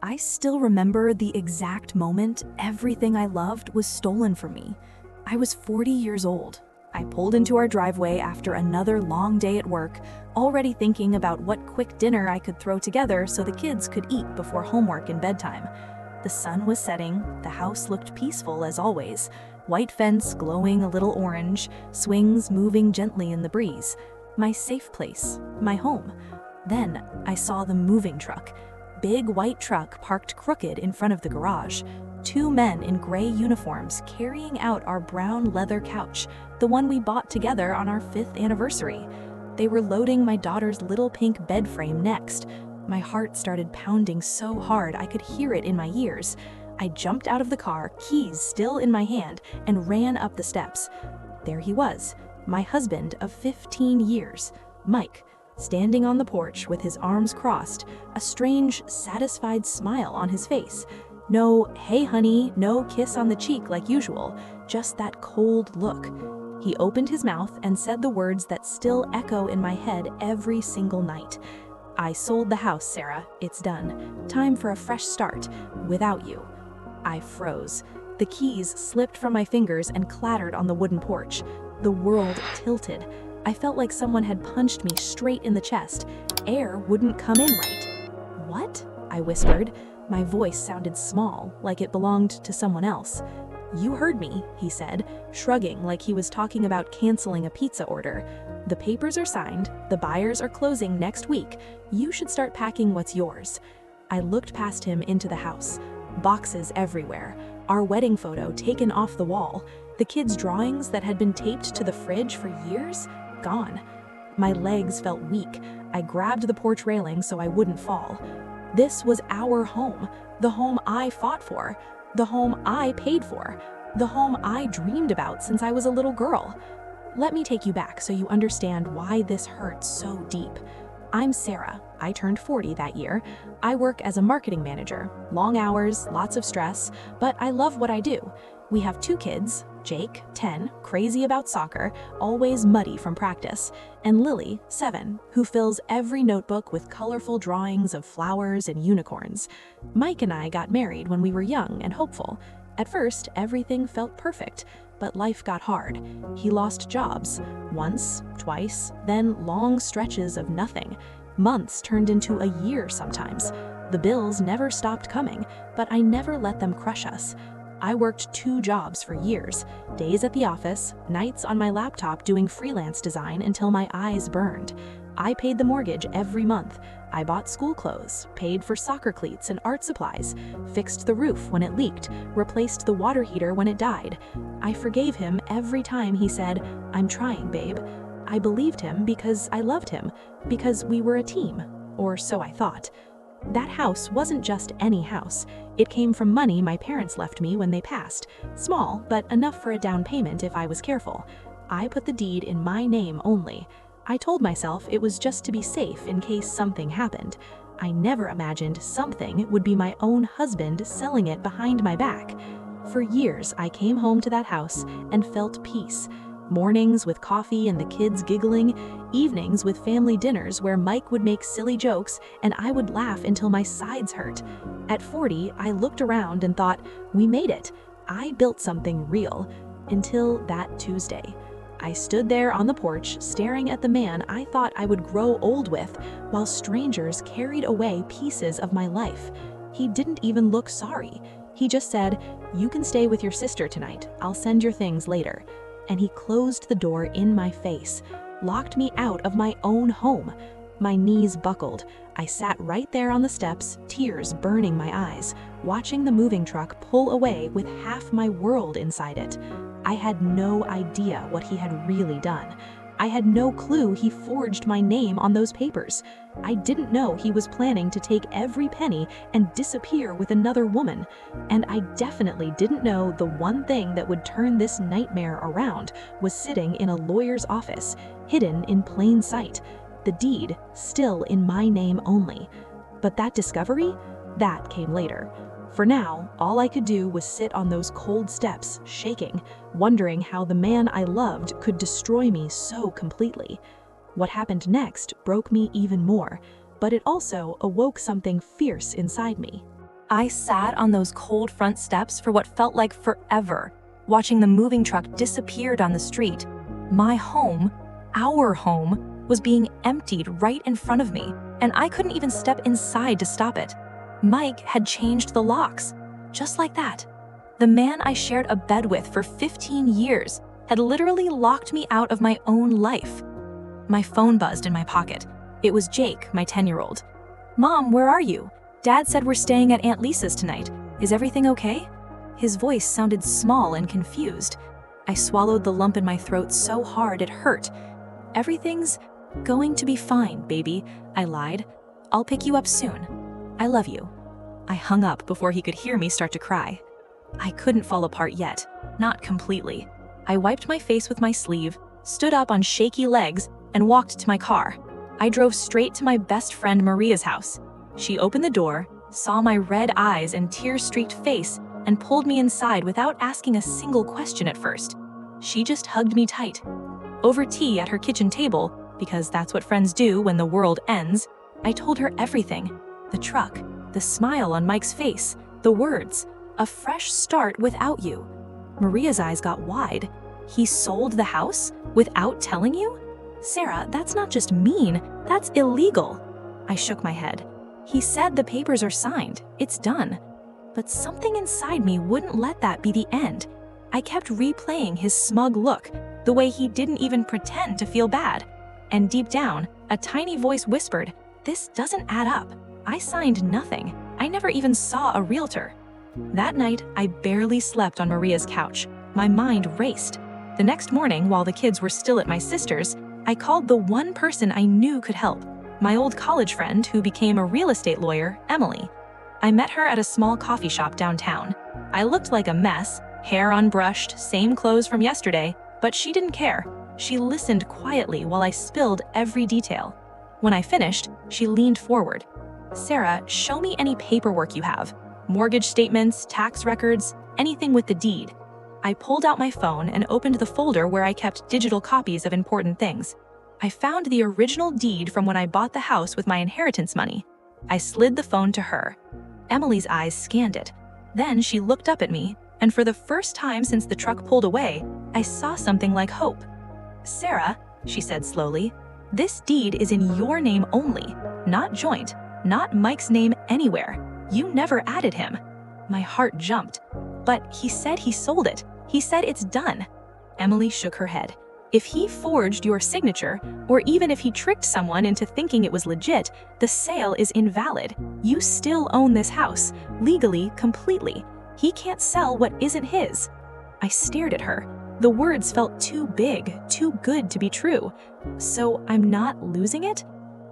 I still remember the exact moment everything I loved was stolen from me. I was 40 years old. I pulled into our driveway after another long day at work, already thinking about what quick dinner I could throw together so the kids could eat before homework and bedtime. The sun was setting, the house looked peaceful as always, white fence glowing a little orange, swings moving gently in the breeze. My safe place, my home. Then I saw the moving truck. Big white truck parked crooked in front of the garage. Two men in gray uniforms carrying out our brown leather couch, the one we bought together on our 5th anniversary. They were loading my daughter's little pink bed frame next. My heart started pounding so hard I could hear it in my ears. I jumped out of the car, keys still in my hand, and ran up the steps. There he was, my husband of 15 years, Mike, standing on the porch with his arms crossed, a strange, satisfied smile on his face. No, "Hey honey," no kiss on the cheek like usual, just that cold look. He opened his mouth and said the words that still echo in my head every single night. "I sold the house, Sarah. It's done. Time for a fresh start. Without you." I froze. The keys slipped from my fingers and clattered on the wooden porch. The world tilted. I felt like someone had punched me straight in the chest. Air wouldn't come in right. "What?" I whispered. My voice sounded small, like it belonged to someone else. "You heard me," he said, shrugging like he was talking about canceling a pizza order. "The papers are signed, the buyers are closing next week. You should start packing what's yours." I looked past him into the house. Boxes everywhere. Our wedding photo taken off the wall. The kids' drawings that had been taped to the fridge for years, gone. My legs felt weak. I grabbed the porch railing so I wouldn't fall. This was our home, the home I fought for, the home I paid for, the home I dreamed about since I was a little girl. Let me take you back so you understand why this hurts so deep. I'm Sarah. I turned 40 that year. I work as a marketing manager. Long hours, lots of stress, but I love what I do. We have 2 kids, Jake, 10, crazy about soccer, always muddy from practice, and Lily, 7, who fills every notebook with colorful drawings of flowers and unicorns. Mike and I got married when we were young and hopeful. At first, everything felt perfect, but life got hard. He lost jobs, once, twice, then long stretches of nothing. Months turned into a year sometimes. The bills never stopped coming, but I never let them crush us. I worked 2 jobs for years, days at the office, nights on my laptop doing freelance design until my eyes burned. I paid the mortgage every month. I bought school clothes, paid for soccer cleats and art supplies, fixed the roof when it leaked, replaced the water heater when it died. I forgave him every time he said, "I'm trying, babe." I believed him because I loved him, because we were a team, or so I thought. That house wasn't just any house. It came from money my parents left me when they passed. Small, but enough for a down payment if I was careful. I put the deed in my name only. I told myself it was just to be safe in case something happened. I never imagined something would be my own husband selling it behind my back. For years, I came home to that house and felt peace. Mornings with coffee and the kids giggling, evenings with family dinners where Mike would make silly jokes and I would laugh until my sides hurt. At 40, I looked around and thought, we made it. I built something real. Until that Tuesday. I stood there on the porch staring at the man I thought I would grow old with, while strangers carried away pieces of my life. He didn't even look sorry. He just said, "You can stay with your sister tonight. I'll send your things later." And he closed the door in my face, locked me out of my own home. My knees buckled. I sat right there on the steps, tears burning my eyes, watching the moving truck pull away with half my world inside it. I had no idea what he had really done. I had no clue he forged my name on those papers. I didn't know he was planning to take every penny and disappear with another woman. And I definitely didn't know the one thing that would turn this nightmare around was sitting in a lawyer's office, hidden in plain sight. The deed still in my name only. But that discovery? That came later. For now, all I could do was sit on those cold steps, shaking, wondering how the man I loved could destroy me so completely. What happened next broke me even more, but it also awoke something fierce inside me. I sat on those cold front steps for what felt like forever, watching the moving truck disappear down the street. My home, our home, was being emptied right in front of me, and I couldn't even step inside to stop it. Mike had changed the locks, just like that. The man I shared a bed with for 15 years had literally locked me out of my own life. My phone buzzed in my pocket. It was Jake, my 10-year-old. "Mom, where are you? Dad said we're staying at Aunt Lisa's tonight. Is everything okay?" His voice sounded small and confused. I swallowed the lump in my throat so hard it hurt. "Everything's going to be fine, baby," I lied. "I'll pick you up soon. I love you." I hung up before he could hear me start to cry. I couldn't fall apart yet, not completely. I wiped my face with my sleeve, stood up on shaky legs, and walked to my car. I drove straight to my best friend Maria's house. She opened the door, saw my red eyes and tear-streaked face, and pulled me inside without asking a single question at first. She just hugged me tight. Over tea at her kitchen table, because that's what friends do when the world ends, I told her everything. The truck, the smile on Mike's face, the words, "A fresh start without you." Maria's eyes got wide. "He sold the house without telling you? Sarah, that's not just mean, that's illegal." I shook my head. "He said the papers are signed, it's done." But something inside me wouldn't let that be the end. I kept replaying his smug look, the way he didn't even pretend to feel bad. And deep down, a tiny voice whispered, "This doesn't add up. I signed nothing. I never even saw a realtor." That night, I barely slept on Maria's couch. My mind raced. The next morning, while the kids were still at my sister's, I called the one person I knew could help, my old college friend who became a real estate lawyer, Emily. I met her at a small coffee shop downtown. I looked like a mess, hair unbrushed, same clothes from yesterday, but she didn't care. She listened quietly while I spilled every detail. When I finished, she leaned forward. "Sarah, show me any paperwork you have. Mortgage statements, tax records, anything with the deed." I pulled out my phone and opened the folder where I kept digital copies of important things. I found the original deed from when I bought the house with my inheritance money. I slid the phone to her. Emily's eyes scanned it. Then she looked up at me, and for the first time since the truck pulled away, I saw something like hope. "Sarah," she said slowly, "this deed is in your name only, not joint, not Mike's name anywhere. You never added him." My heart jumped. "But he said he sold it. He said it's done." Emily shook her head. "If he forged your signature, or even if he tricked someone into thinking it was legit, the sale is invalid. You still own this house, legally, completely. He can't sell what isn't his." I stared at her. The words felt too big, too good to be true. "So I'm not losing it?"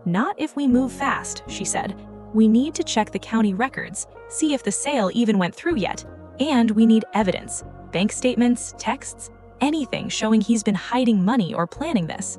"Not if we move fast," she said. "We need to check the county records, see if the sale even went through yet. And we need evidence, bank statements, texts, anything showing he's been hiding money or planning this."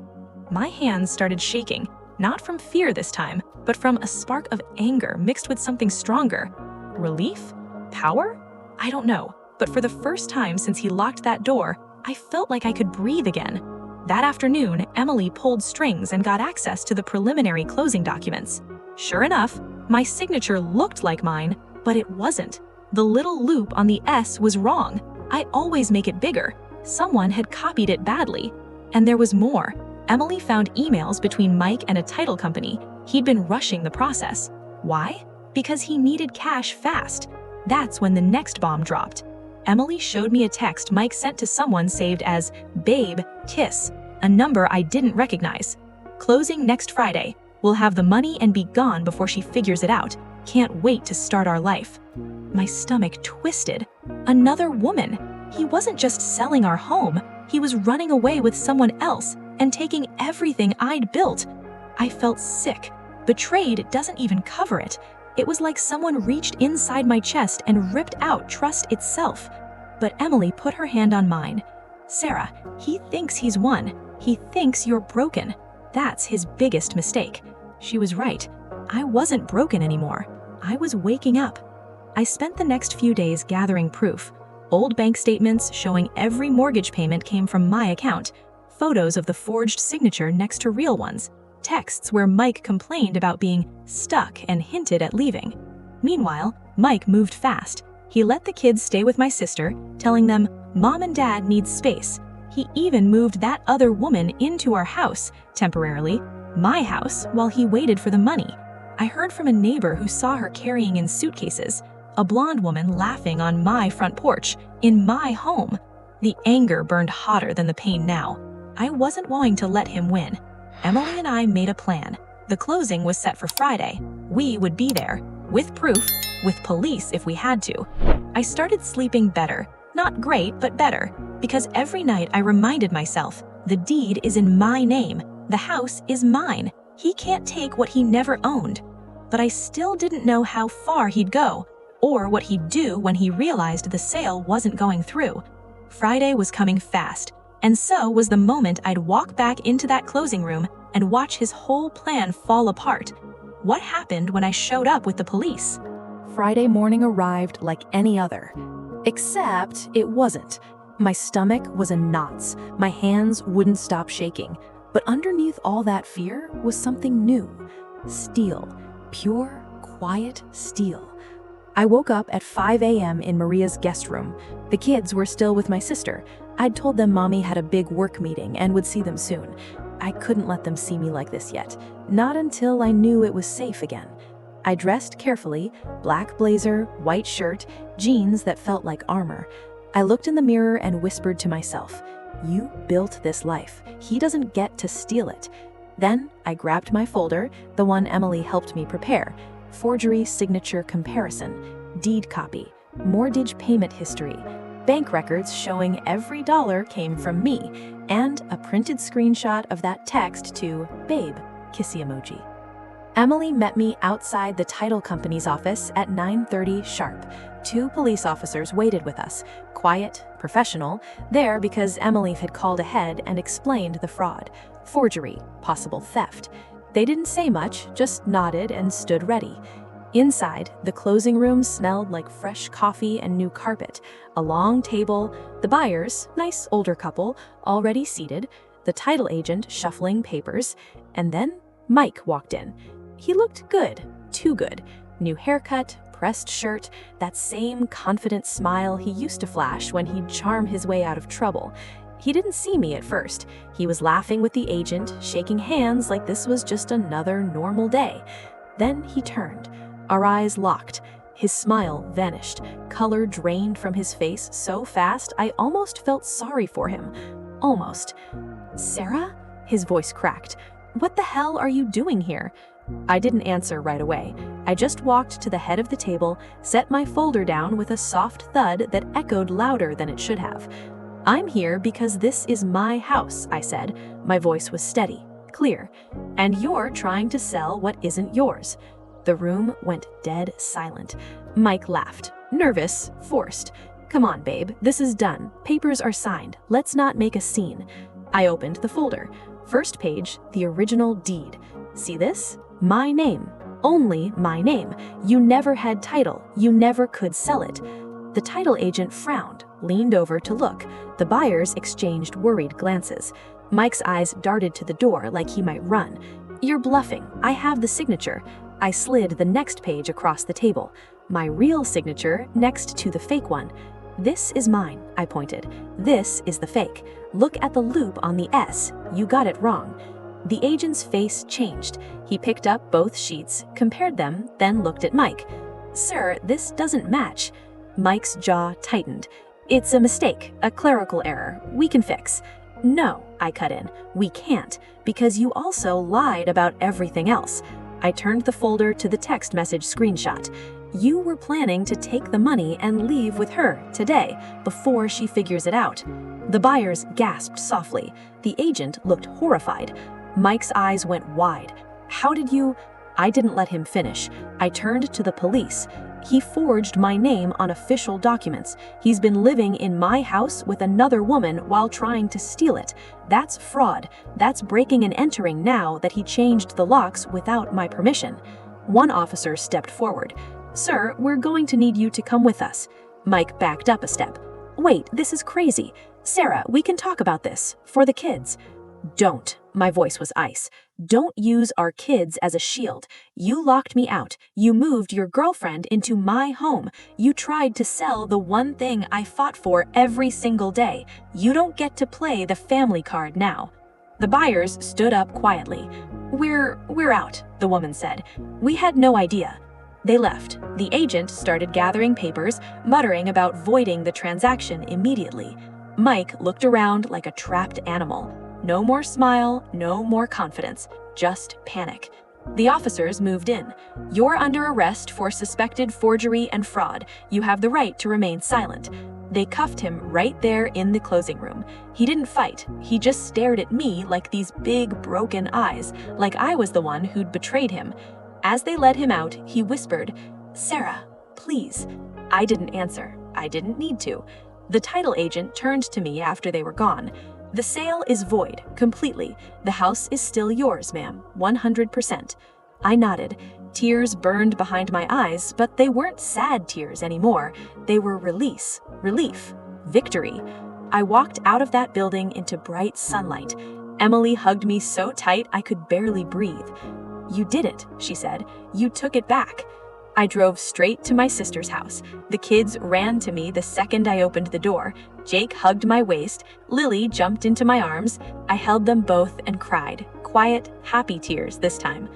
My hands started shaking, not from fear this time, but from a spark of anger mixed with something stronger. Relief? Power? I don't know, but for the first time since he locked that door, I felt like I could breathe again. That afternoon, Emily pulled strings and got access to the preliminary closing documents. Sure enough, my signature looked like mine, but it wasn't. The little loop on the S was wrong. I always make it bigger. Someone had copied it badly. And there was more. Emily found emails between Mike and a title company. He'd been rushing the process. Why? Because he needed cash fast. That's when the next bomb dropped. Emily showed me a text Mike sent to someone saved as "Babe, Kiss," a number I didn't recognize. "Closing next Friday. We'll have the money and be gone before she figures it out. Can't wait to start our life." My stomach twisted. Another woman. He wasn't just selling our home. He was running away with someone else and taking everything I'd built. I felt sick. Betrayed doesn't even cover it. It was like someone reached inside my chest and ripped out trust itself. But Emily put her hand on mine. "Sarah, he thinks he's won. He thinks you're broken. That's his biggest mistake." She was right. I wasn't broken anymore. I was waking up. I spent the next few days gathering proof. Old bank statements showing every mortgage payment came from my account. Photos of the forged signature next to real ones. Texts where Mike complained about being stuck and hinted at leaving. Meanwhile, Mike moved fast. He let the kids stay with my sister, telling them, "Mom and Dad need space." He even moved that other woman into our house, temporarily, my house, while he waited for the money. I heard from a neighbor who saw her carrying in suitcases, a blonde woman laughing on my front porch, in my home. The anger burned hotter than the pain now. I wasn't going to let him win. Emily and I made a plan. The closing was set for Friday. We would be there, with proof, with police if we had to. I started sleeping better. Not great, but better, because every night I reminded myself, the deed is in my name. The house is mine. He can't take what he never owned. But I still didn't know how far he'd go, or what he'd do when he realized the sale wasn't going through. Friday was coming fast, and so was the moment I'd walk back into that closing room and watch his whole plan fall apart. What happened when I showed up with the police? Friday morning arrived like any other. Except it wasn't. My stomach was in knots. My hands wouldn't stop shaking. But underneath all that fear was something new. Steel. Pure, quiet steel. I woke up at 5 a.m. in Maria's guest room. The kids were still with my sister. I'd told them Mommy had a big work meeting and would see them soon. I couldn't let them see me like this yet. Not until I knew it was safe again. I dressed carefully, black blazer, white shirt, jeans that felt like armor. I looked in the mirror and whispered to myself, "You built this life. He doesn't get to steal it." Then I grabbed my folder, the one Emily helped me prepare. Forgery signature comparison, deed copy, mortgage payment history, bank records showing every dollar came from me, and a printed screenshot of that text to "Babe," kissy emoji. Emily met me outside the title company's office at 9:30 sharp. 2 police officers waited with us, quiet, professional, there because Emily had called ahead and explained the fraud, forgery, possible theft. They didn't say much, just nodded and stood ready. Inside, the closing room smelled like fresh coffee and new carpet, a long table, the buyers, nice older couple, already seated, the title agent shuffling papers, and then Mike walked in. He looked good, too good. New haircut, pressed shirt, that same confident smile he used to flash when he'd charm his way out of trouble. He didn't see me at first. He was laughing with the agent, shaking hands like this was just another normal day. Then he turned. Our eyes locked. His smile vanished. Color drained from his face so fast I almost felt sorry for him. Almost. "Sarah?" His voice cracked. "What the hell are you doing here?" I didn't answer right away. I just walked to the head of the table, set my folder down with a soft thud that echoed louder than it should have. "I'm here because this is my house," I said. My voice was steady, clear. "And you're trying to sell what isn't yours." The room went dead silent. Mike laughed, nervous, forced. "Come on, babe, this is done. Papers are signed. Let's not make a scene." I opened the folder. First page, the original deed. "See this? My name. Only my name. You never had title. You never could sell it." The title agent frowned, leaned over to look. The buyers exchanged worried glances. Mike's eyes darted to the door like he might run. "You're bluffing. I have the signature." I slid the next page across the table. My real signature next to the fake one. "This is mine," I pointed. "This is the fake. Look at the loop on the S. You got it wrong." The agent's face changed. He picked up both sheets, compared them, then looked at Mike. "Sir, this doesn't match." Mike's jaw tightened. "It's a mistake, a clerical error. We can fix." "No," I cut in. "We can't, because you also lied about everything else." I turned the folder to the text message screenshot. "You were planning to take the money and leave with her today, before she figures it out." The buyers gasped softly. The agent looked horrified. Mike's eyes went wide. "How did you—" I didn't let him finish. I turned to the police. "He forged my name on official documents. He's been living in my house with another woman while trying to steal it. That's fraud. That's breaking and entering now that he changed the locks without my permission." One officer stepped forward. "Sir, we're going to need you to come with us." Mike backed up a step. "Wait, this is crazy. Sarah, we can talk about this. For the kids." "Don't." My voice was ice. Don't use our kids as a shield. You locked me out. You moved your girlfriend into my home. You tried to sell the one thing I fought for every single day. You don't get to play the family card now." The buyers stood up quietly. We're out," the woman said. "We had no idea." They left. The agent started gathering papers, muttering about voiding the transaction immediately. Mike looked around like a trapped animal. No more smile, no more confidence, just panic. The officers moved in. "You're under arrest for suspected forgery and fraud. You have the right to remain silent." They cuffed him right there in the closing room. He didn't fight. He just stared at me like these big, broken eyes, like I was the one who'd betrayed him. As they led him out, he whispered, "Sarah, please." I didn't answer. I didn't need to. The title agent turned to me after they were gone. "The sale is void, completely. The house is still yours, ma'am, 100%. I nodded. Tears burned behind my eyes, but they weren't sad tears anymore. They were release, relief, victory. I walked out of that building into bright sunlight. Emily hugged me so tight I could barely breathe. "You did it," she said. "You took it back." I drove straight to my sister's house. The kids ran to me the second I opened the door. Jake hugged my waist. Lily jumped into my arms. I held them both and cried. Quiet, happy tears this time.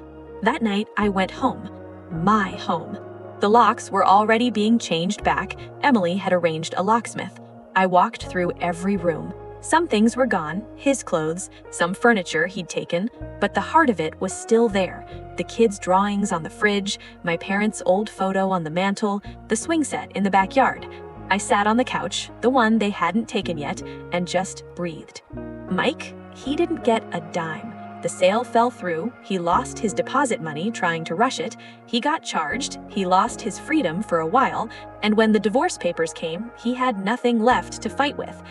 That night, I went home. My home. The locks were already being changed back. Emily had arranged a locksmith. I walked through every room. Some things were gone, his clothes, some furniture he'd taken, but the heart of it was still there. The kids' drawings on the fridge, my parents' old photo on the mantle, the swing set in the backyard. I sat on the couch, the one they hadn't taken yet, and just breathed. Mike, he didn't get a dime. The sale fell through, he lost his deposit money trying to rush it, he got charged, he lost his freedom for a while, and when the divorce papers came, he had nothing left to fight with.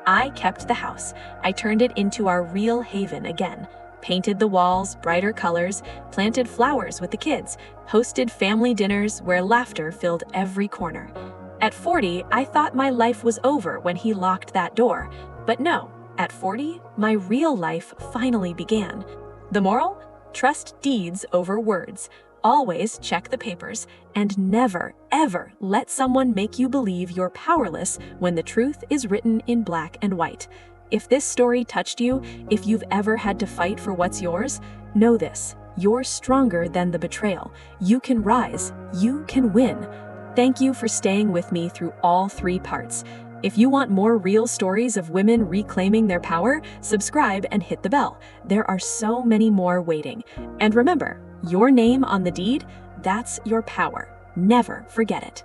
I kept the house. I turned it into our real haven again. Painted the walls brighter colors, planted flowers with the kids, hosted family dinners where laughter filled every corner. At 40, I thought my life was over when he locked that door. But no, at 40, my real life finally began. The moral? Trust deeds over words. Always check the papers, and never, ever let someone make you believe you're powerless when the truth is written in black and white. If this story touched you, if you've ever had to fight for what's yours, know this: you're stronger than the betrayal. You can rise. You can win. Thank you for staying with me through all 3 parts. If you want more real stories of women reclaiming their power, subscribe and hit the bell. There are so many more waiting. And remember, your name on the deed, that's your power. Never forget it.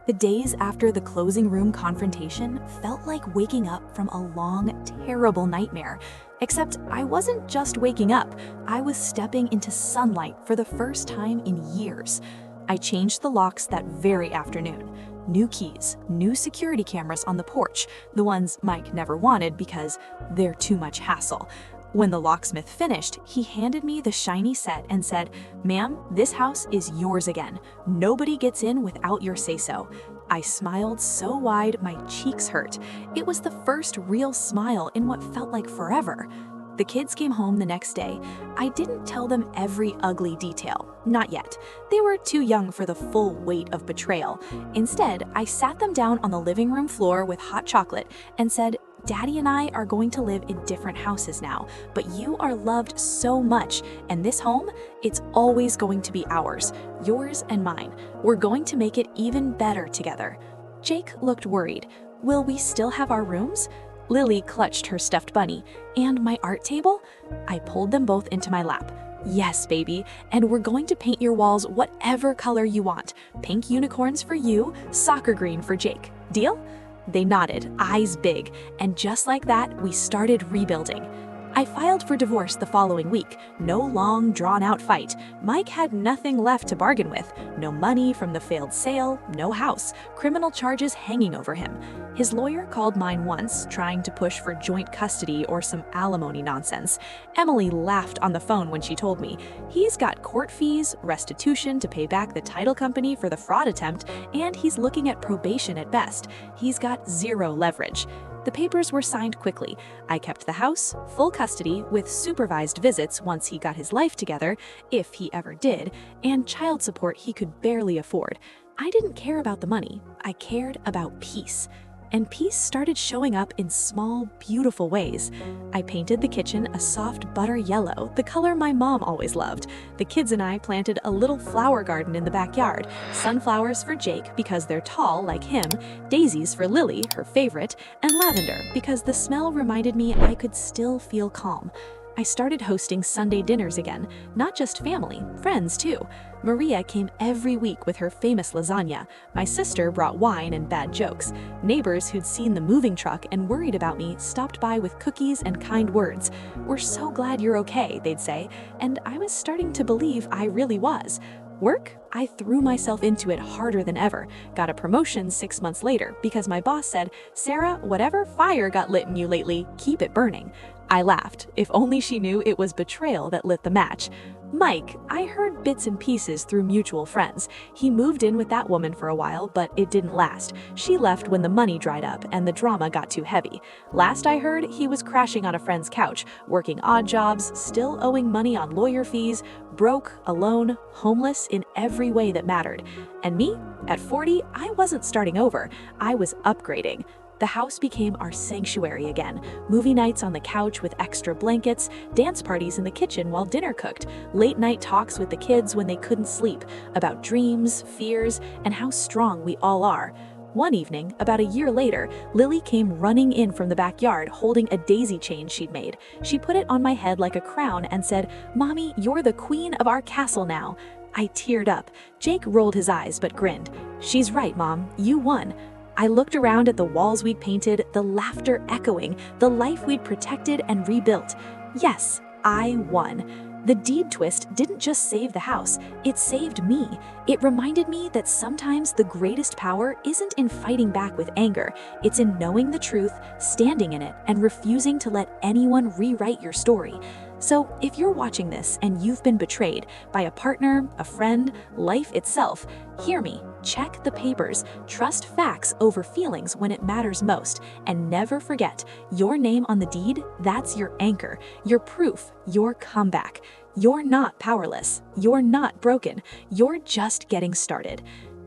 The days after the closing room confrontation felt like waking up from a long, terrible nightmare. Except I wasn't just waking up, I was stepping into sunlight for the first time in years. I changed the locks that very afternoon. New keys, new security cameras on the porch, the ones Mike never wanted because they're too much hassle. When the locksmith finished, he handed me the shiny set and said, "Ma'am, this house is yours again. Nobody gets in without your say-so." I smiled so wide my cheeks hurt. It was the first real smile in what felt like forever. The kids came home the next day. I didn't tell them every ugly detail, not yet. They were too young for the full weight of betrayal. Instead, I sat them down on the living room floor with hot chocolate and said, "Daddy and I are going to live in different houses now, but you are loved so much, and this home, it's always going to be ours, yours and mine. We're going to make it even better together." Jake looked worried. "Will we still have our rooms?" Lily clutched her stuffed bunny. "And my art table?" I pulled them both into my lap. "Yes, baby, and we're going to paint your walls whatever color you want. Pink unicorns for you, soccer green for Jake. Deal?" They nodded, eyes big, and just like that, we started rebuilding. I filed for divorce the following week. No long, drawn-out fight. Mike had nothing left to bargain with. No money from the failed sale, no house, criminal charges hanging over him. His lawyer called mine once, trying to push for joint custody or some alimony nonsense. Emily laughed on the phone when she told me, "He's got court fees, restitution to pay back the title company for the fraud attempt, and he's looking at probation at best. He's got zero leverage." The papers were signed quickly. I kept the house, full custody, with supervised visits once he got his life together, if he ever did, and child support he could barely afford. I didn't care about the money. I cared about peace. And peace started showing up in small, beautiful ways. I painted the kitchen a soft butter yellow, the color my mom always loved. The kids and I planted a little flower garden in the backyard, sunflowers for Jake because they're tall like him, daisies for Lily, her favorite, and lavender because the smell reminded me I could still feel calm. I started hosting Sunday dinners again, not just family, friends too. Maria came every week with her famous lasagna. My sister brought wine and bad jokes. Neighbors who'd seen the moving truck and worried about me stopped by with cookies and kind words. "We're so glad you're okay," they'd say, and I was starting to believe I really was. Work? I threw myself into it harder than ever. Got a promotion 6 months later because my boss said, "Sarah, whatever fire got lit in you lately, keep it burning." I laughed. If only she knew it was betrayal that lit the match. Mike, I heard bits and pieces through mutual friends. He moved in with that woman for a while, but it didn't last. She left when the money dried up and the drama got too heavy. Last I heard, he was crashing on a friend's couch, working odd jobs, still owing money on lawyer fees, broke, alone, homeless in every way that mattered. And me? At 40, I wasn't starting over. I was upgrading. The house became our sanctuary again. Movie nights on the couch with extra blankets, dance parties in the kitchen while dinner cooked, late night talks with the kids when they couldn't sleep, about dreams, fears, and how strong we all are. One evening, about a year later, Lily came running in from the backyard holding a daisy chain she'd made. She put it on my head like a crown and said, "Mommy, you're the queen of our castle now." I teared up. Jake rolled his eyes but grinned. "She's right, Mom. You won." I looked around at the walls we'd painted, the laughter echoing, the life we'd protected and rebuilt. Yes, I won. The deed twist didn't just save the house, it saved me. It reminded me that sometimes the greatest power isn't in fighting back with anger, it's in knowing the truth, standing in it, and refusing to let anyone rewrite your story. So if you're watching this and you've been betrayed by a partner, a friend, life itself, hear me. Check the papers, trust facts over feelings when it matters most, and never forget, your name on the deed, that's your anchor, your proof, your comeback. You're not powerless, you're not broken, you're just getting started.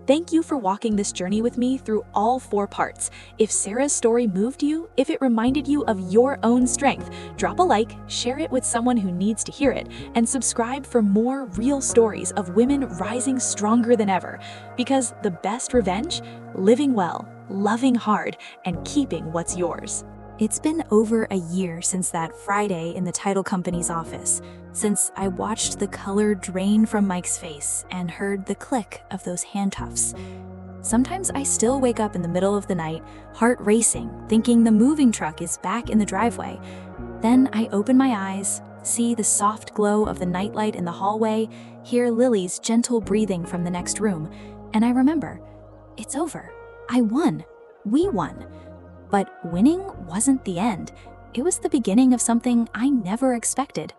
Thank you for walking this journey with me through all 4 parts. If Sarah's story moved you, if it reminded you of your own strength, drop a like, share it with someone who needs to hear it, and subscribe for more real stories of women rising stronger than ever. Because the best revenge? Living well, loving hard, and keeping what's yours. It's been over a year since that Friday in the title company's office, since I watched the color drain from Mike's face and heard the click of those handcuffs. Sometimes I still wake up in the middle of the night, heart racing, thinking the moving truck is back in the driveway. Then I open my eyes, see the soft glow of the nightlight in the hallway, hear Lily's gentle breathing from the next room, and I remember, it's over. I won. We won. But winning wasn't the end. It was the beginning of something I never expected.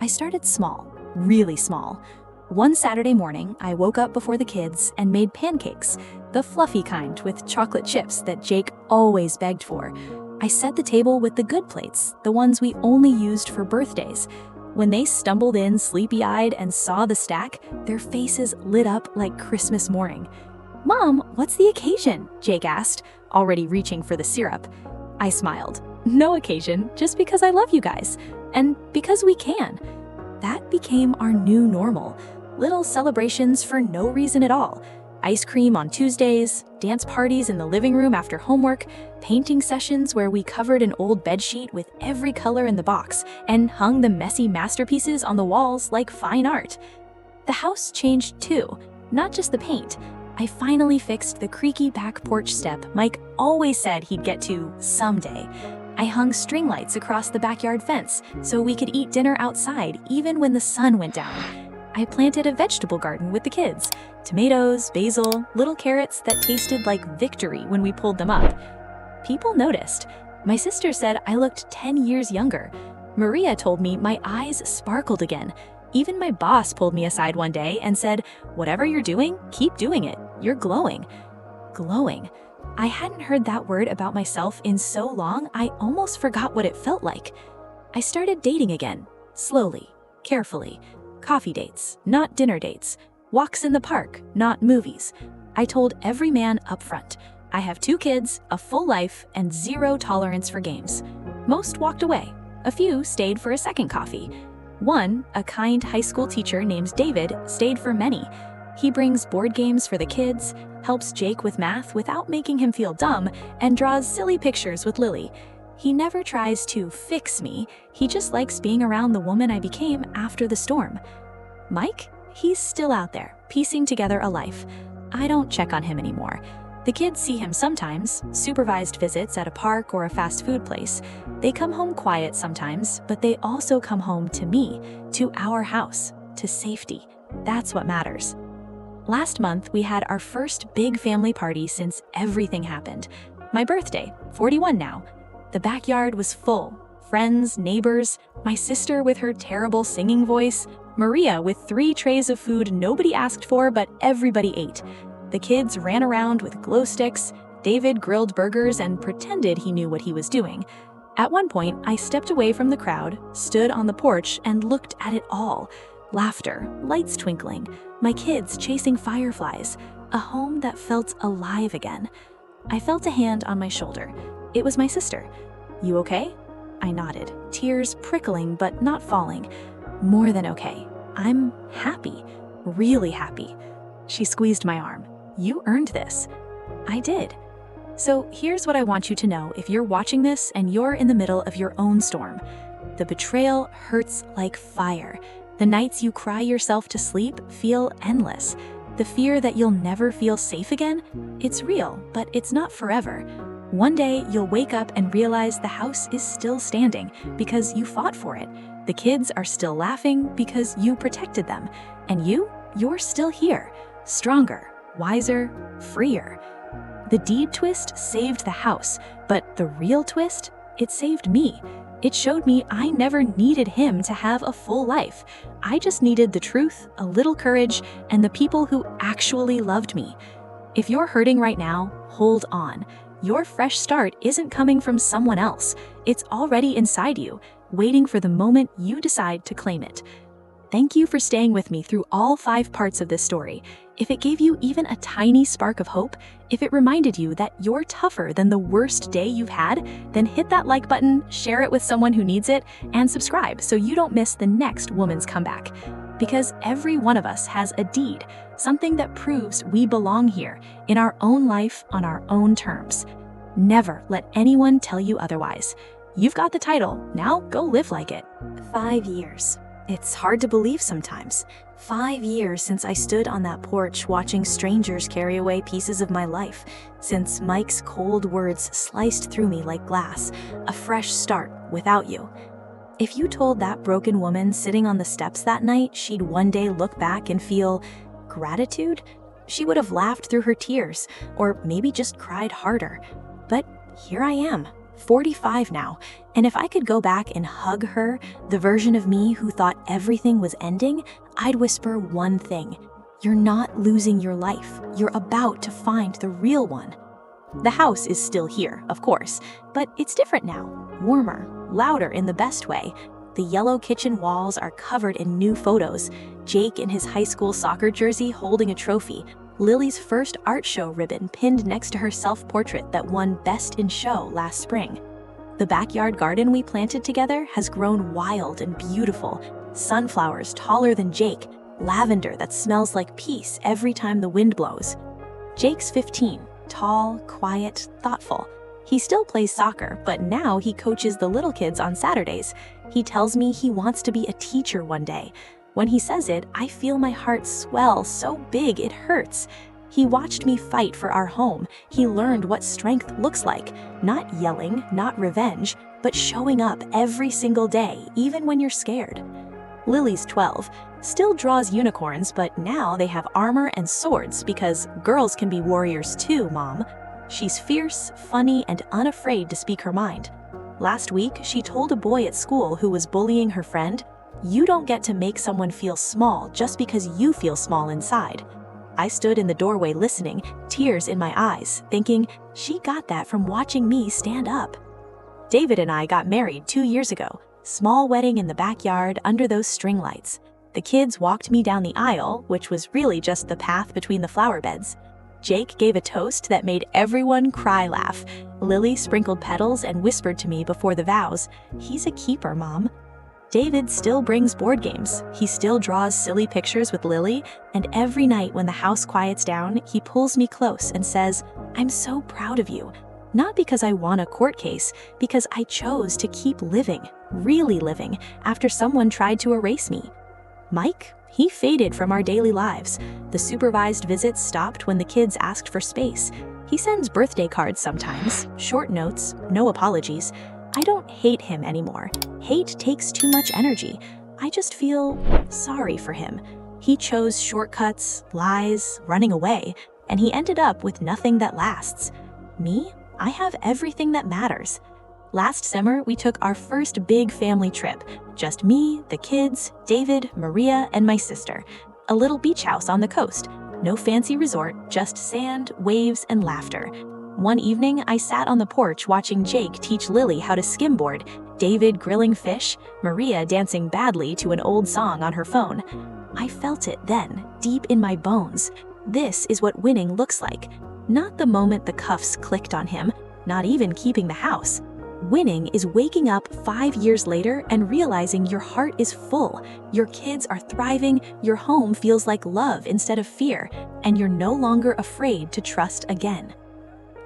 I started small, really small. One Saturday morning, I woke up before the kids and made pancakes, the fluffy kind with chocolate chips that Jake always begged for. I set the table with the good plates, the ones we only used for birthdays. When they stumbled in sleepy-eyed and saw the stack, their faces lit up like Christmas morning. "Mom, what's the occasion?" Jake asked, already reaching for the syrup. I smiled. "No occasion, just because I love you guys. And because we can." That became our new normal. Little celebrations for no reason at all. Ice cream on Tuesdays, dance parties in the living room after homework, painting sessions where we covered an old bedsheet with every color in the box and hung the messy masterpieces on the walls like fine art. The house changed too, not just the paint. I finally fixed the creaky back porch step Mike always said he'd get to someday. I hung string lights across the backyard fence so we could eat dinner outside even when the sun went down. I planted a vegetable garden with the kids. Tomatoes, basil, little carrots that tasted like victory when we pulled them up. People noticed. My sister said I looked 10 years younger. Maria told me my eyes sparkled again. Even my boss pulled me aside one day and said, "Whatever you're doing, keep doing it. You're glowing." Glowing. I hadn't heard that word about myself in so long, I almost forgot what it felt like. I started dating again, slowly, carefully. Coffee dates, not dinner dates. Walks in the park, not movies. I told every man up front, I have 2 kids, a full life, and 0 tolerance for games. Most walked away. A few stayed for a second coffee. One, a kind high school teacher named David, stayed for many. He brings board games for the kids, helps Jake with math without making him feel dumb, and draws silly pictures with Lily. He never tries to fix me, he just likes being around the woman I became after the storm. Mike? He's still out there, piecing together a life. I don't check on him anymore. The kids see him sometimes, supervised visits at a park or a fast food place. They come home quiet sometimes, but they also come home to me, to our house, to safety. That's what matters. Last month, we had our first big family party since everything happened. My birthday, 41 now. The backyard was full. Friends, neighbors, my sister with her terrible singing voice, Maria with 3 trays of food nobody asked for but everybody ate. The kids ran around with glow sticks, David grilled burgers and pretended he knew what he was doing. At one point, I stepped away from the crowd, stood on the porch, and looked at it all. Laughter, lights twinkling, my kids chasing fireflies, a home that felt alive again. I felt a hand on my shoulder. It was my sister. "You okay?" I nodded, tears prickling but not falling. "More than okay. I'm happy, really happy." She squeezed my arm. "You earned this." I did. So here's what I want you to know if you're watching this and you're in the middle of your own storm. The betrayal hurts like fire. The nights you cry yourself to sleep feel endless. The fear that you'll never feel safe again, it's real, but it's not forever. One day you'll wake up and realize the house is still standing because you fought for it. The kids are still laughing because you protected them. And you're still here, stronger, wiser, freer. The deed twist saved the house, but the real twist, it saved me. It showed me I never needed him to have a full life. I just needed the truth, a little courage, and the people who actually loved me. If you're hurting right now, hold on. Your fresh start isn't coming from someone else. It's already inside you, waiting for the moment you decide to claim it. Thank you for staying with me through all 5 parts of this story. If it gave you even a tiny spark of hope, if it reminded you that you're tougher than the worst day you've had, then hit that like button, share it with someone who needs it, and subscribe so you don't miss the next woman's comeback. Because every one of us has a deed, something that proves we belong here, in our own life, on our own terms. Never let anyone tell you otherwise. You've got the title, now go live like it. 5 years. It's hard to believe sometimes. 5 years since I stood on that porch watching strangers carry away pieces of my life, since Mike's cold words sliced through me like glass, a fresh start without you. If you told that broken woman sitting on the steps that night she'd one day look back and feel gratitude, she would have laughed through her tears, or maybe just cried harder. But here I am, 45 now, and if I could go back and hug her, the version of me who thought everything was ending, I'd whisper one thing: you're not losing your life, you're about to find the real one. The house is still here, of course, but it's different now, warmer, louder in the best way. The yellow kitchen walls are covered in new photos, Jake in his high school soccer jersey holding a trophy, Lily's first art show ribbon pinned next to her self-portrait that won Best in Show last spring. The backyard garden we planted together has grown wild and beautiful. Sunflowers taller than Jake, lavender that smells like peace every time the wind blows. Jake's 15, tall, quiet, thoughtful. He still plays soccer, but now he coaches the little kids on Saturdays. He tells me he wants to be a teacher one day. When he says it, I feel my heart swell so big it hurts. He watched me fight for our home. He learned what strength looks like. Not yelling, not revenge, but showing up every single day, even when you're scared. Lily's 12, still draws unicorns, but now they have armor and swords because girls can be warriors too, Mom. She's fierce, funny, and unafraid to speak her mind. Last week, she told a boy at school who was bullying her friend, "You don't get to make someone feel small just because you feel small inside." I stood in the doorway listening, tears in my eyes, thinking, she got that from watching me stand up. David and I got married 2 years ago. Small wedding in the backyard under those string lights. The kids walked me down the aisle, which was really just the path between the flower beds. Jake gave a toast that made everyone cry laugh. Lily sprinkled petals and whispered to me before the vows, "He's a keeper, Mom." David still brings board games. He still draws silly pictures with Lily, and every night when the house quiets down, he pulls me close and says, "I'm so proud of you." Not because I won a court case, because I chose to keep living, really living, after someone tried to erase me. Mike, he faded from our daily lives. The supervised visits stopped when the kids asked for space. He sends birthday cards sometimes, short notes, no apologies. I don't hate him anymore. Hate takes too much energy. I just feel sorry for him. He chose shortcuts, lies, running away, and he ended up with nothing that lasts. Me? I have everything that matters. Last summer, we took our first big family trip. Just me, the kids, David, Maria, and my sister. A little beach house on the coast. No fancy resort, just sand, waves, and laughter. One evening, I sat on the porch watching Jake teach Lily how to skimboard, David grilling fish, Maria dancing badly to an old song on her phone. I felt it then, deep in my bones. This is what winning looks like. Not the moment the cuffs clicked on him, not even keeping the house. Winning is waking up 5 years later and realizing your heart is full, your kids are thriving, your home feels like love instead of fear, and you're no longer afraid to trust again.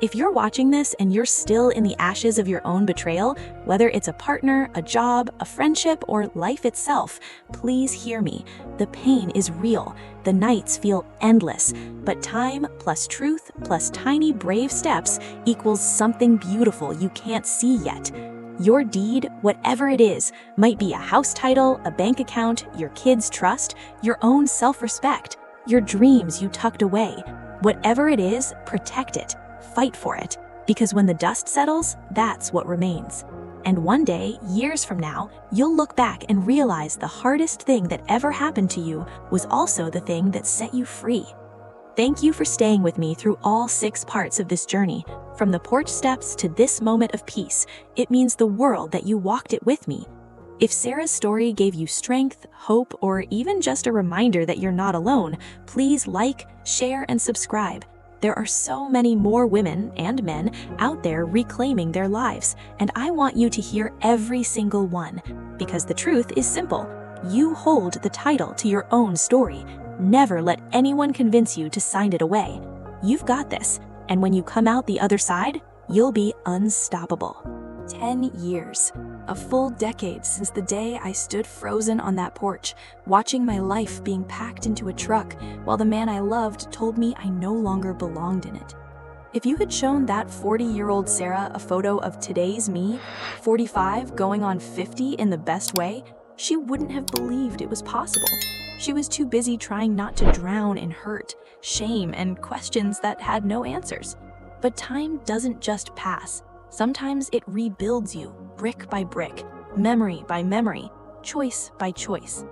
If you're watching this and you're still in the ashes of your own betrayal, whether it's a partner, a job, a friendship, or life itself, please hear me. The pain is real. The nights feel endless. But time plus truth plus tiny brave steps equals something beautiful you can't see yet. Your deed, whatever it is, might be a house title, a bank account, your kids' trust, your own self-respect, your dreams you tucked away. Whatever it is, protect it. Fight for it, because when the dust settles, that's what remains. And one day, years from now, you'll look back and realize the hardest thing that ever happened to you was also the thing that set you free. Thank you for staying with me through all 6 parts of this journey. From the porch steps to this moment of peace, it means the world that you walked it with me. If Sarah's story gave you strength, hope, or even just a reminder that you're not alone, please like, share, and subscribe. There are so many more women and men out there reclaiming their lives, and I want you to hear every single one. Because the truth is simple. You hold the title to your own story. Never let anyone convince you to sign it away. You've got this, and when you come out the other side, you'll be unstoppable. 10 years. A full decade since the day I stood frozen on that porch, watching my life being packed into a truck, while the man I loved told me I no longer belonged in it. If you had shown that 40-year-old Sarah a photo of today's me, 45 going on 50 in the best way, she wouldn't have believed it was possible. She was too busy trying not to drown in hurt, shame, and questions that had no answers. But time doesn't just pass. Sometimes it rebuilds you, brick by brick, memory by memory, choice by choice.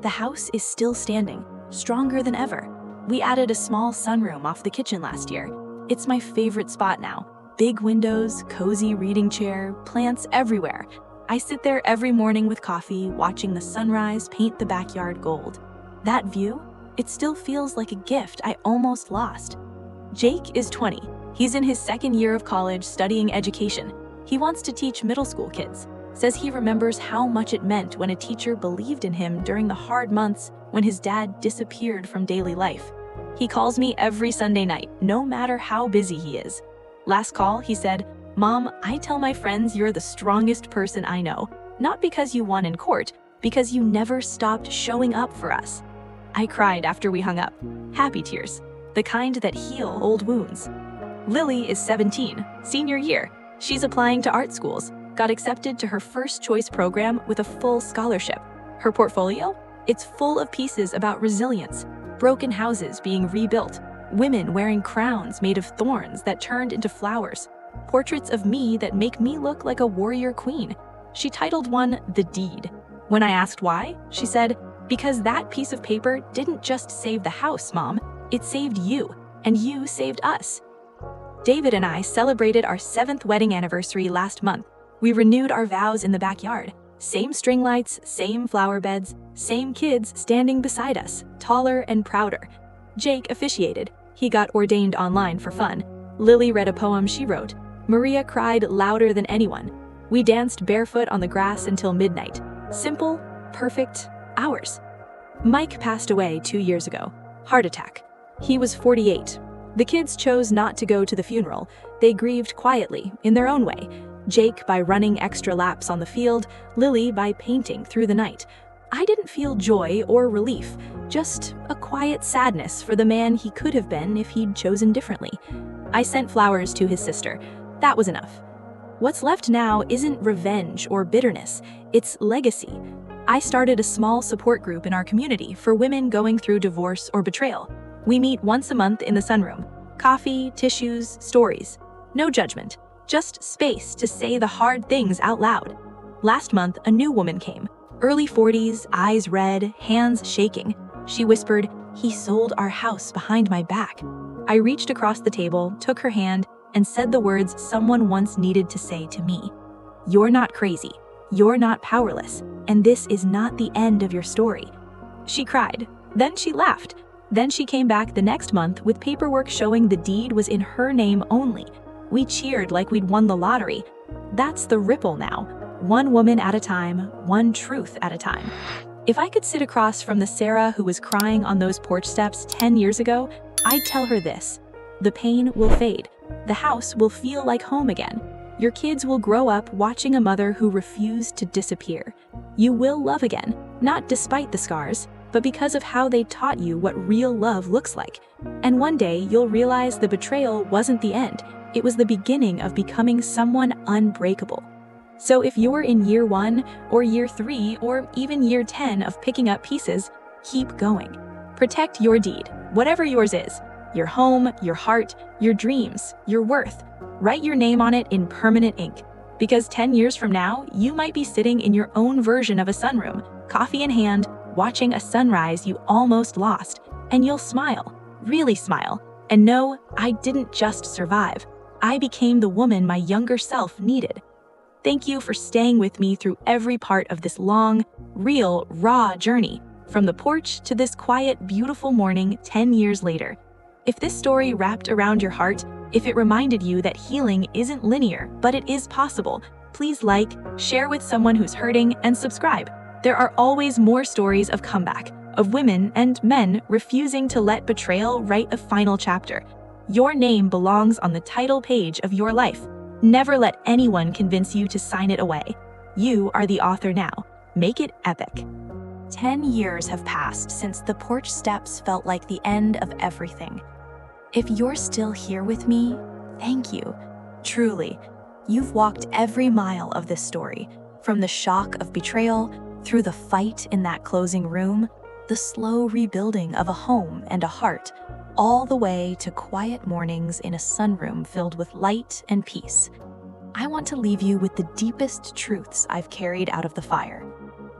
The house is still standing, stronger than ever. We added a small sunroom off the kitchen last year. It's my favorite spot now. Big windows, cozy reading chair, plants everywhere. I sit there every morning with coffee, watching the sunrise paint the backyard gold. That view, it still feels like a gift I almost lost. Jake is 20. He's in his 2nd year of college studying education. He wants to teach middle school kids. Says he remembers how much it meant when a teacher believed in him during the hard months when his dad disappeared from daily life. He calls me every Sunday night, no matter how busy he is. Last call, he said, "Mom, I tell my friends you're the strongest person I know. Not because you won in court, because you never stopped showing up for us." I cried after we hung up. Happy tears, the kind that heal old wounds. Lily is 17, senior year. She's applying to art schools, got accepted to her first choice program with a full scholarship. Her portfolio? It's full of pieces about resilience, broken houses being rebuilt, women wearing crowns made of thorns that turned into flowers, portraits of me that make me look like a warrior queen. She titled one "The Deed." When I asked why, she said, "Because that piece of paper didn't just save the house, Mom. It saved you, and you saved us. David and I celebrated our 7th wedding anniversary last month. We renewed our vows in the backyard. Same string lights, same flower beds, same kids standing beside us, taller and prouder. Jake officiated. He got ordained online for fun. Lily read a poem she wrote. Maria cried louder than anyone. We danced barefoot on the grass until midnight. Simple, perfect, ours. Mike passed away 2 years ago. Heart attack. He was 48. The kids chose not to go to the funeral. They grieved quietly, in their own way. Jake by running extra laps on the field, Lily by painting through the night. I didn't feel joy or relief, just a quiet sadness for the man he could have been if he'd chosen differently. I sent flowers to his sister. That was enough. What's left now isn't revenge or bitterness, it's legacy. I started a small support group in our community for women going through divorce or betrayal. We meet once a month in the sunroom. Coffee, tissues, stories. No judgment, just space to say the hard things out loud. Last month, a new woman came. Early 40s, eyes red, hands shaking. She whispered, "He sold our house behind my back." I reached across the table, took her hand, and said the words someone once needed to say to me. "You're not crazy. You're not powerless. And this is not the end of your story." She cried. Then she laughed. Then she came back the next month with paperwork showing the deed was in her name only. We cheered like we'd won the lottery. That's the ripple now. One woman at a time, one truth at a time. If I could sit across from the Sarah who was crying on those porch steps 10 years ago, I'd tell her this. The pain will fade. The house will feel like home again. Your kids will grow up watching a mother who refused to disappear. You will love again, not despite the scars, but because of how they taught you what real love looks like. And one day you'll realize the betrayal wasn't the end. It was the beginning of becoming someone unbreakable. So if you're in year 1 or year 3 or even year 10 of picking up pieces, keep going. Protect your deed, whatever yours is. Your home, your heart, your dreams, your worth. Write your name on it in permanent ink. Because 10 years from now, you might be sitting in your own version of a sunroom, coffee in hand, watching a sunrise you almost lost. And you'll smile, really smile, and know, I didn't just survive. I became the woman my younger self needed. Thank you for staying with me through every part of this long, real, raw journey, from the porch to this quiet, beautiful morning 10 years later. If this story wrapped around your heart, if it reminded you that healing isn't linear, but it is possible, please like, share with someone who's hurting, and subscribe. There are always more stories of comeback, of women and men refusing to let betrayal write a final chapter. Your name belongs on the title page of your life. Never let anyone convince you to sign it away. You are the author now. Make it epic. 10 years have passed since the porch steps felt like the end of everything. If you're still here with me, thank you. Truly, you've walked every mile of this story, from the shock of betrayal, through the fight in that closing room, the slow rebuilding of a home and a heart, all the way to quiet mornings in a sunroom filled with light and peace. I want to leave you with the deepest truths I've carried out of the fire.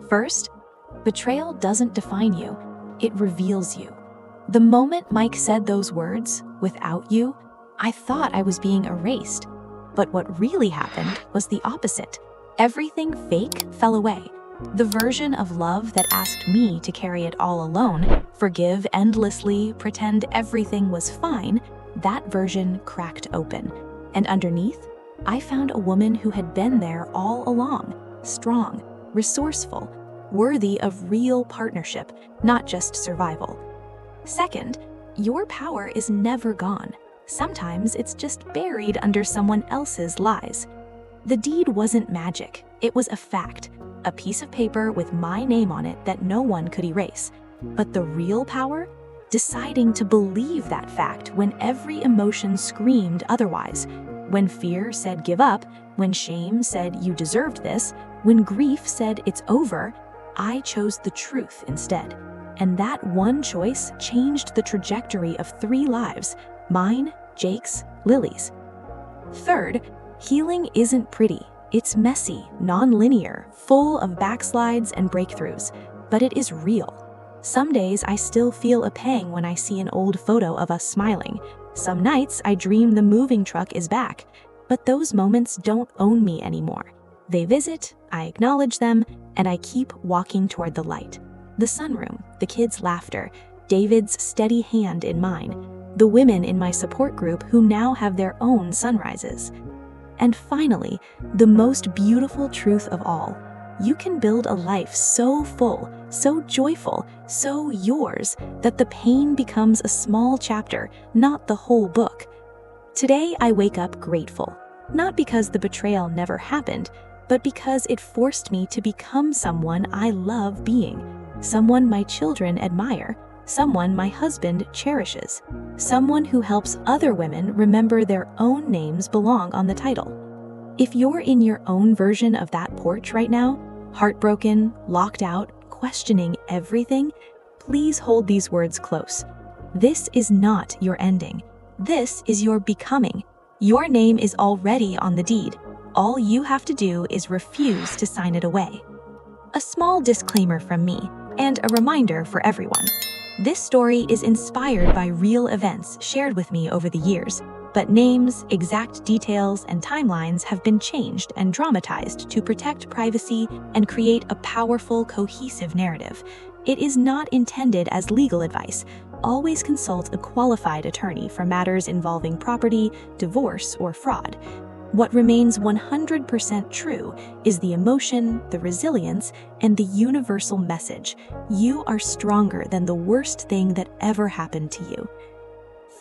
First, betrayal doesn't define you, it reveals you. The moment Mike said those words, "without you," I thought I was being erased. But what really happened was the opposite. Everything fake fell away. The version of love that asked me to carry it all alone, forgive endlessly, pretend everything was fine, that version cracked open. And underneath, I found a woman who had been there all along, strong, resourceful, worthy of real partnership, not just survival. Second, your power is never gone. Sometimes it's just buried under someone else's lies. The deed wasn't magic, it was a fact. A piece of paper with my name on it that no one could erase. But the real power? Deciding to believe that fact when every emotion screamed otherwise. When fear said give up, when shame said you deserved this, when grief said it's over, I chose the truth instead. And that one choice changed the trajectory of 3 lives, mine, Jake's, Lily's. Third, healing isn't pretty. It's messy, non-linear, full of backslides and breakthroughs, but it is real. Some days I still feel a pang when I see an old photo of us smiling. Some nights I dream the moving truck is back. But those moments don't own me anymore. They visit, I acknowledge them, and I keep walking toward the light. The sunroom, the kids' laughter, David's steady hand in mine, the women in my support group who now have their own sunrises. And finally, the most beautiful truth of all, you can build a life so full, so joyful, so yours, that the pain becomes a small chapter, not the whole book. Today I wake up grateful, not because the betrayal never happened, but because it forced me to become someone I love being, someone my children admire, someone my husband cherishes, someone who helps other women remember their own names belong on the title. If you're in your own version of that porch right now, heartbroken, locked out, questioning everything, please hold these words close. This is not your ending. This is your becoming. Your name is already on the deed. All you have to do is refuse to sign it away. A small disclaimer from me, and a reminder for everyone. This story is inspired by real events shared with me over the years, but names, exact details, and timelines have been changed and dramatized to protect privacy and create a powerful, cohesive narrative. It is not intended as legal advice. Always consult a qualified attorney for matters involving property, divorce, or fraud. What remains 100% true is the emotion, the resilience, and the universal message. You are stronger than the worst thing that ever happened to you.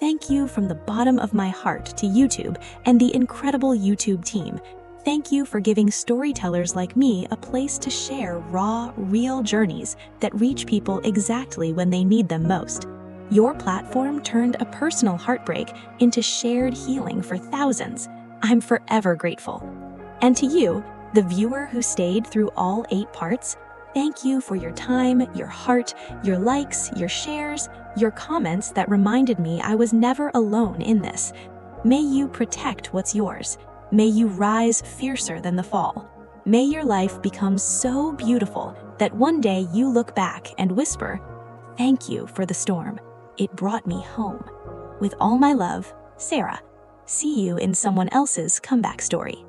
Thank you from the bottom of my heart to YouTube and the incredible YouTube team. Thank you for giving storytellers like me a place to share raw, real journeys that reach people exactly when they need them most. Your platform turned a personal heartbreak into shared healing for thousands. I'm forever grateful. And to you, the viewer who stayed through all 8 parts, thank you for your time, your heart, your likes, your shares, your comments that reminded me I was never alone in this. May you protect what's yours. May you rise fiercer than the fall. May your life become so beautiful that one day you look back and whisper, "Thank you for the storm. It brought me home." With all my love, Sarah. See you in someone else's comeback story.